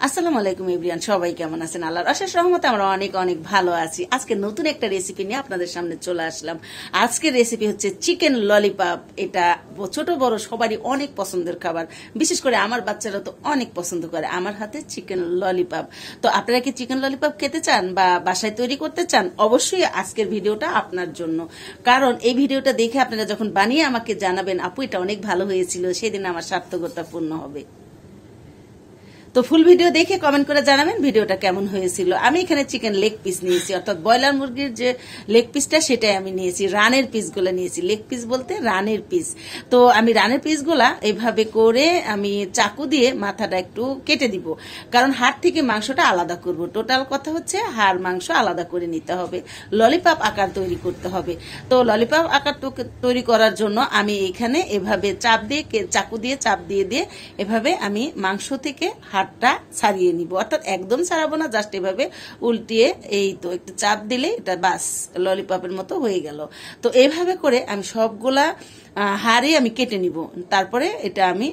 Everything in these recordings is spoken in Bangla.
আসসালামু আলাইকুম এভরিওয়ান, সবাই কেমন আছেন? আল্লাহর অশেষ রহমতে আমরা অনেক অনেক ভালো আছি। আজকে নতুন একটা রেসিপি নিয়ে আপনাদের সামনে চলে আসলাম। আজকের রেসিপি হচ্ছে চিকেন ললিপপ। এটা ছোট বড় সবারই অনেক পছন্দের খাবার, বিশেষ করে আমার বাচ্চারা তো অনেক পছন্দ করে আমার হাতে চিকেন ললিপপ। তো আপনারা কি চিকেন ললিপপ খেতে চান বা বাসায় তৈরি করতে চান? অবশ্যই আজকের ভিডিওটা আপনার জন্য, কারণ এই ভিডিওটা দেখে আপনারা যখন বানিয়ে আমাকে জানাবেন আপু এটা অনেক ভালো হয়েছিল, সেদিন আমার সার্থকতা পূর্ণ হবে। তো ফুল ভিডিও দেখে কমেন্ট করে জানাবেন ভিডিওটা কেমন হয়েছিল। আমি এখানে চিকেন লেগ পিস নিয়েছি, অর্থাৎ ব্রয়লার মুরগির যে লেগ পিসটা সেটাই আমি নিয়েছি। রানের পিসগুলো নিয়েছি, লেগ পিস বলতে রানের পিস। তো আমি রানের পিসগুলা এইভাবে করে আমি চাকু দিয়ে মাথাটা একটু কেটে দিব, কারণ হাড় থেকে মাংসটা আলাদা করব। টোটাল কথা হচ্ছে হাড় মাংস আলাদা করে নিতে হবে, ললিপপ আকার তৈরি করতে হবে। তো ললিপপ আকার তৈরি করার জন্য আমি এখানে এভাবে চাপ দিয়ে চাকু দিয়ে চাপ দিয়ে দিয়ে এভাবে আমি মাংস থেকে হাড়টা ছাড়িয়ে নিব, অর্থাৎ একদম ছাড়াবো না, জাস্ট এভাবে উল্টিয়ে এই তো একটু চাপ দিলে এটা বাস ললিপপের মতো হয়ে গেল। তো এইভাবে করে আমি সবগুলা হাড়ে আমি কেটে নিব, তারপরে এটা আমি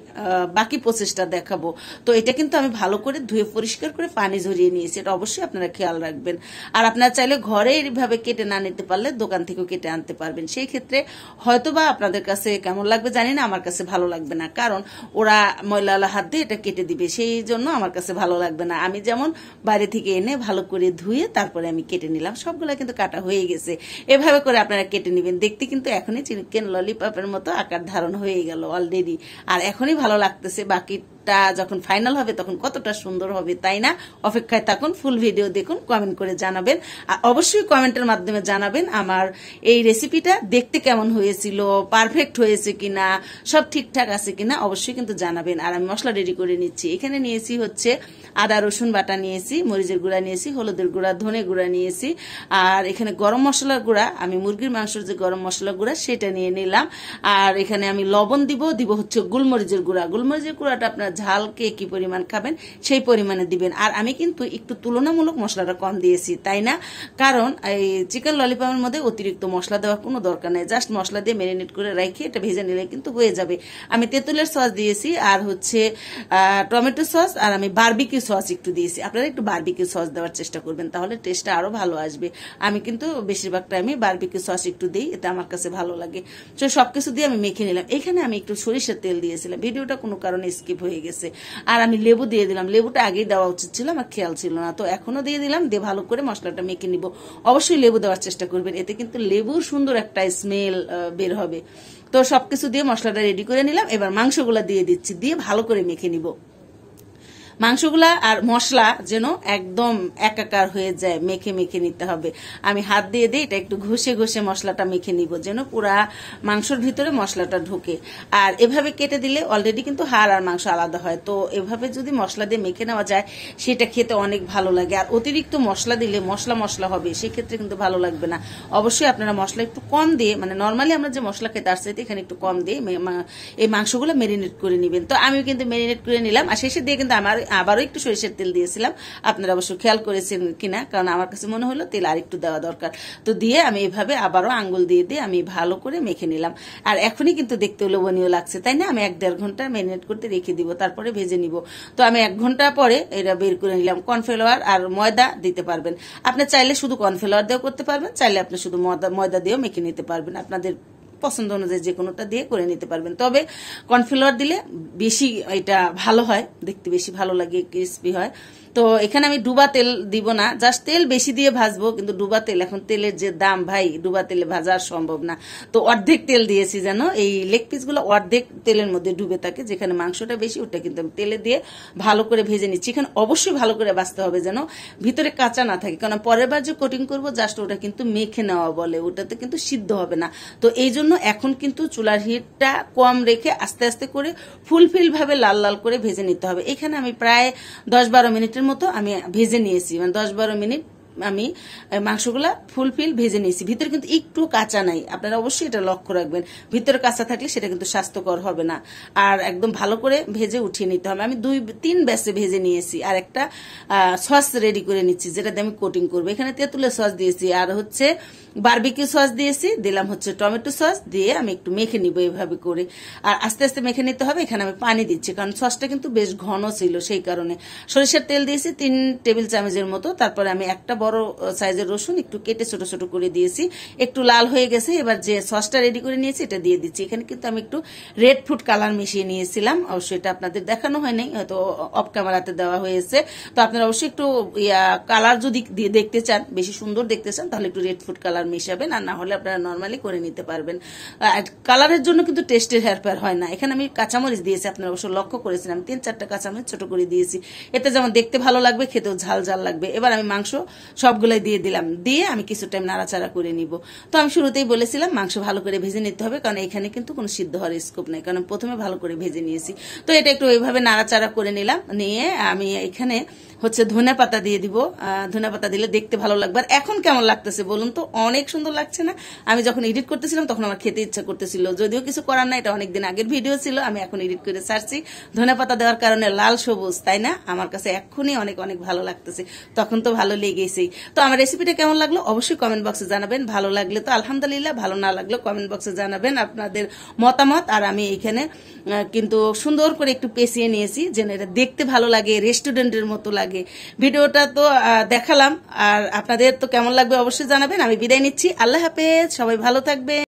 বাকি প্রসেসটা দেখাবো। তো এটা কিন্তু আমি ভালো করে ধুয়ে পরিষ্কার করে পানি ঝরিয়ে নিয়েছি, এটা অবশ্যই আপনারা খেয়াল রাখবেন। আর আপনারা চাইলে ঘরে এইভাবে কেটে না নিতে পারলে দোকান থেকেও কেটে আনতে পারবেন। সেই ক্ষেত্রে হয়তোবা আপনাদের কাছে কেমন লাগবে জানি না, আমার কাছে ভালো লাগবে না, কারণ ওরা ময়লা হাত দিয়ে এটা কেটে দিবে, সেই জন্য আমার কাছে ভালো লাগবে না। আমি যেমন বাইরে থেকে এনে ভালো করে ধুয়ে তারপরে আমি কেটে নিলাম, সবগুলা কিন্তু কাটা হয়ে গেছে। এভাবে করে আপনারা কেটে নেবেন, দেখতে কিন্তু এখনই চিকেন ললিপপের মতো আকার ধারণ হয়ে গেল অলরেডি। আর এখনই ভালো লাগতেছে, বাকিটা যখন ফাইনাল হবে তখন কতটা সুন্দর হবে, তাই না? অপেক্ষায় থাকুন, ফুল ভিডিও দেখুন, কমেন্ট করে জানাবেন। আর অবশ্যই কমেন্টের মাধ্যমে জানাবেন আমার এই রেসিপিটা দেখতে কেমন হয়েছিল, পারফেক্ট হয়েছে কিনা, সব ঠিকঠাক আছে কিনা, অবশ্যই কিন্তু জানাবেন। আর আমি মশলা রেডি করে নিচ্ছি। এখানে নিয়েছি হচ্ছে আদা রসুন বাটা নিয়েছি, মরিচের গুঁড়া নিয়েছি, হলুদের গুঁড়া, ধনে গুঁড়া নিয়েছি, আর এখানে গরম মশলার গুঁড়া, আমি মুরগির মাংসের যে গরম মশলা গুঁড়া সেটা নিয়ে নিলাম। আর এখানে আমি লবণ দিব হচ্ছে গোলমরিচের গুঁড়া। গোলমরিচের গুঁড়াটা আপনার ঝালকে কি পরিমাণ খাবেন সেই পরিমাণে দিবেন। আর আমি কিন্তু একটু তুলনামূলক মশলাটা কম দিয়েছি, তাই না? কারণ এই চিকেন ললিপপের মধ্যে অতিরিক্ত মশলা দেওয়ার কোনো দরকার নেই, জাস্ট মশলা দিয়ে ম্যারিনেট করে রেখে এটা ভেজে নিলে কিন্তু হয়ে যাবে। আমি তেঁতুলের সস দিয়েছি, আর হচ্ছে টমেটো সস, আর আমি বারবিকিউ সস একটু দিয়েছি। আপনারা একটু বারবিকিউ সস দেওয়ার চেষ্টা করবেন, তাহলে টেস্টটা আরো ভালো আসবে। আমি কিন্তু বেশিরভাগ টাইমে বারবিকিউ সস একটু দিই, এটা আমার কাছে ভালো লাগে। তো সবকিছু দিয়ে আমি মেখে নিলাম। এখানে আমি একটু সরিষার তেল দিয়েছিলাম, ভিডিওটা কোনো কারণে স্কিপ হয়ে গেছে। আর আমি লেবু দিয়ে দিলাম, লেবুটা আগেই দেওয়া উচিত ছিল, আমার খেয়াল ছিল না, তো এখনো দিয়ে দিলাম। দিয়ে ভালো করে মশলাটা মেখে নিব। অবশ্যই লেবু দেওয়ার চেষ্টা করবেন, এতে কিন্তু লেবুর সুন্দর একটা স্মেল বের হবে। তো সবকিছু দিয়ে মশলাটা রেডি করে নিলাম। এবার মাংসগুলা দিয়ে দিচ্ছি, দিয়ে ভালো করে মেখে নিব। মাংসগুলা আর মশলা যেন একদম একাকার হয়ে যায়, মেখে মেখে নিতে হবে। আমি হাত দিয়ে দিই, এটা একটু ঘষে ঘষে মশলাটা মেখে নিব, যেন পুরা মাংসর ভিতরে মশলাটা ঢুকে। আর এভাবে কেটে দিলে অলরেডি কিন্তু হাড় আর মাংস আলাদা হয়, তো এভাবে যদি মশলা দিয়ে মেখে নেওয়া যায় সেটা খেতে অনেক ভালো লাগে। আর অতিরিক্ত মশলা দিলে মশলা মশলা হবে, সেক্ষেত্রে কিন্তু ভালো লাগবে না। অবশ্যই আপনারা মশলা একটু কম দিয়ে, মানে নর্মালি আমরা যে মশলা খেতে আসছি এখানে একটু কম দিয়ে এই মাংসগুলো মেরিনেট করে নেবেন। তো আমি কিন্তু মেরিনেট করে নিলাম, আর শেষে দিয়ে কিন্তু আমার আবারও একটু সরিষার তেল দিয়েছিলাম। আপনারা অবশ্য খেয়াল করেছেন কিনা, কারণ আমার কাছে মনে হলো তেল আর একটু দেওয়া দরকার। তো দিয়ে আমি এভাবে আবারও আঙ্গুল দিয়ে দিয়ে আমি ভালো করে মেখে নিলাম। আর এখনই কিন্তু দেখতে লোভনীয় লাগছে, তাই না? আমি 1-1.5 ঘন্টা ম্যারিনেট করতে রেখে দিব, তারপরে ভেজে নিব। তো আমি 1 ঘন্টা পরে এটা বের করে নিলাম। কর্নফ্লাওয়ার আর ময়দা দিতে পারবেন, আপনি চাইলে শুধু কর্নফ্লাওয়ার দিয়েও করতে পারবেন, চাইলে আপনি শুধু ময়দা দিয়েও মেখে নিতে পারবেন, আপনাদের পছন্দ অনুযায়ী যে কোনোটা দিয়ে করে নিতে পারবেন। তবে কর্নফ্লাওয়ার দিলে বেশি এটা ভালো হয়, দেখতে বেশি ভালো লাগে, ক্রিস্পি হয়। তো এখানে আমি ডুবা তেল দিব না, জাস্ট তেল বেশি দিয়ে ভাজবো, কিন্তু ডুবা তেল, এখন তেলের যে দাম ভাই, ডুবা তেলে ভাজা সম্ভব না। তো অর্ধেক তেল দিয়েছি, যেন এই লেগ পিসগুলো অর্ধেক তেলের মধ্যে ডুবে থাকে, যেখানে মাংসটা বেশি ওটা কিন্তু আমি তেলে দিয়ে ভালো করে ভেজে নিচ্ছি। এখানে অবশ্যই ভালো করে ভাজতে হবে, যেন ভিতরে কাঁচা না থাকে, কারণ পরের বার যে কোটিং করবো জাস্ট ওটা কিন্তু মেখে নেওয়া বলে, ওটাতে কিন্তু সিদ্ধ হবে না। তো এই জন্য এখন কিন্তু চুলার হিটটা কম রেখে আস্তে আস্তে করে ফুলফিল ভাবে লাল লাল করে ভেজে নিতে হবে। এখানে আমি প্রায় 10-12 মিনিটের মতো আমি ভেজে নিয়েছি, মানে 10-12 মিনিট আমি মাংসগুলা ফুলফিল ভেজে নিয়েছি। ভিতরে কিন্তু একটু কাঁচা নাই, আপনারা অবশ্যই এটা লক্ষ্য রাখবেন। ভিতরে কাঁচা থাকলে সেটা কিন্তু স্বাস্থ্যকর হবে না। আর একদম ভালো করে ভেজে উঠিয়ে নিতে হবে। আমি 2-3 ব্যাচে ভেজে নিয়েছি। আর একটা সস রেডি করে নিচ্ছি, যেটা দিয়ে আমি কোটিং করবো। এখানে তেঁতুলের সস দিয়েছি, আর হচ্ছে বারবিকিউ সস দিয়েছি, দিলাম হচ্ছে টমেটো সস, দিয়ে আমি একটু মেখে নিব এইভাবে করে। আর আস্তে আস্তে মেখে নিতে হবে। এখানে আমি পানি দিচ্ছি, কারণ সসটা কিন্তু বেশ ঘন ছিল, সেই কারণে। সরিষার তেল দিয়েছি 3 টেবিল চামচের মতো। তারপরে আমি একটা বড় সাইজের রসুন একটু কেটে ছোট ছোট করে দিয়েছি। একটু লাল হয়ে গেছে, এবার যে সসটা রেডি করে নিয়েছি এটা দিয়ে দিচ্ছি। এখানে কিন্তু আমি একটু রেড ফুড কালার মিশিয়ে নিয়েছিলাম, অবশ্যই এটা আপনাদের দেখানো হয়নি, হয়তো অফ ক্যামেরাতে দেওয়া হয়েছে। তো আপনারা অবশ্যই একটু কালার যদি দেখতে চান, বেশি সুন্দর দেখতে চান, তাহলে একটু রেড ফুড কালার মিশাবেন, আর না হলে আপনারা নর্মালি করে নিতে পারবেন। কালারের জন্য কিন্তু টেস্টের হেরফের হয় না। এখানে আমি কাঁচামরিচ দিয়েছি, আপনারা অবশ্য লক্ষ্য করেছেন, আমি 3-4টা কাঁচামরিচ ছোট করে দিয়েছি। এতে যেমন দেখতে ভালো লাগবে, খেতেও ঝাল ঝাল লাগবে। এবার আমি মাংস সবগুলাই দিয়ে দিলাম, দিয়ে আমি কিছু টাইম নাড়াচাড়া করে নিব। তো আমি শুরুতেই বলেছিলাম মাংস ভালো করে ভেজে নিতে হবে, কারণ এখানে কিন্তু কোনো সিদ্ধ হওয়ার স্কোপ নেই, কারণ প্রথমে ভালো করে ভেজে নিয়েছি। তো এটা একটু এইভাবে নাড়াচাড়া করে নিলাম, নিয়ে আমি এখানে হচ্ছে ধনে পাতা দিয়ে দিব। ধনে পাতা দিলে দেখতে ভালো লাগবে। আর এখন কেমন লাগতেছে বলুন তো? অনেক সুন্দর লাগছে না? আমি যখন এডিট করতেছিলাম তখন আমার খেতে ইচ্ছা করতেছিল, যদিও কিছু করার না, এটা অনেকদিন আগের ভিডিও ছিল, আমি এখন এডিট করে ছাড়ছি। ধনে পাতা দেওয়ার কারণে লাল সবুজ, তাই না? আমার কাছে এখনই অনেক অনেক ভালো লাগতেছে, তখন তো ভালো লেগেছেই। তো আমার রেসিপিটা কেমন লাগলো অবশ্যই কমেন্ট বক্সে জানাবেন। ভালো লাগলে তো আলহামদুলিল্লাহ, ভালো না লাগলো কমেন্ট বক্সে জানাবেন আপনাদের মতামত। আর আমি এখানে কিন্তু সুন্দর করে একটু পেঁচিয়ে নিয়েছি, যেন এটা দেখতে ভালো লাগে, রেস্টুরেন্টের মতো লাগে। ভিডিওটা তো দেখালাম, আর আপনাদের তো কেমন লাগবে অবশ্যই জানাবেন। আমি বিদায় নিচ্ছি, আল্লাহ হাফেজ, সবাই ভালো থাকবে।